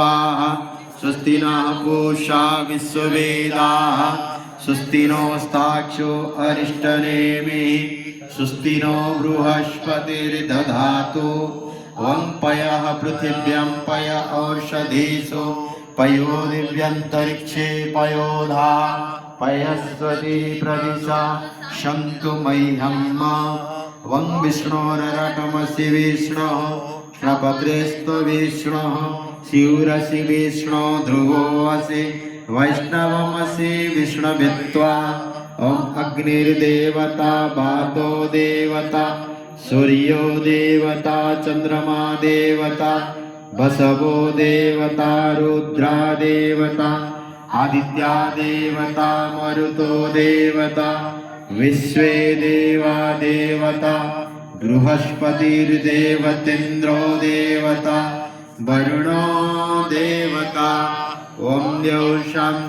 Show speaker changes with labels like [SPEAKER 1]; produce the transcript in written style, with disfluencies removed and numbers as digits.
[SPEAKER 1] स्वस्ति नः पूषा विश्ववेदाः स्वस्ति नोस्ताक्षो अरिष्टनेमिः स्वस्ति नो बृहस्पतिर्दधातु ॐ पयः पृथिव्यां पय औषधीषु पयो दिव्यन्तरिक्षे पयोधा पयस्वती प्रदिशा शन्तु मह्यम् वं विष्णोरटमसि विष्णोः कृष्णपत्रेस्तु विष्णोः शिवरसि विष्णु ध्रुवोऽसि वैष्णवमसि विष्णुवित्वा ॐ अग्निर्देवता वातो देवता सूर्यो देवता चन्द्रमा देवता वसवो देवता रुद्रा देवता आदित्या देवता मरुतो देवता विश्वे देवा देवता बृहस्पतिर्देवतेन्द्रो देवता वरुणो देवता ॐ द्यौ शान्ति।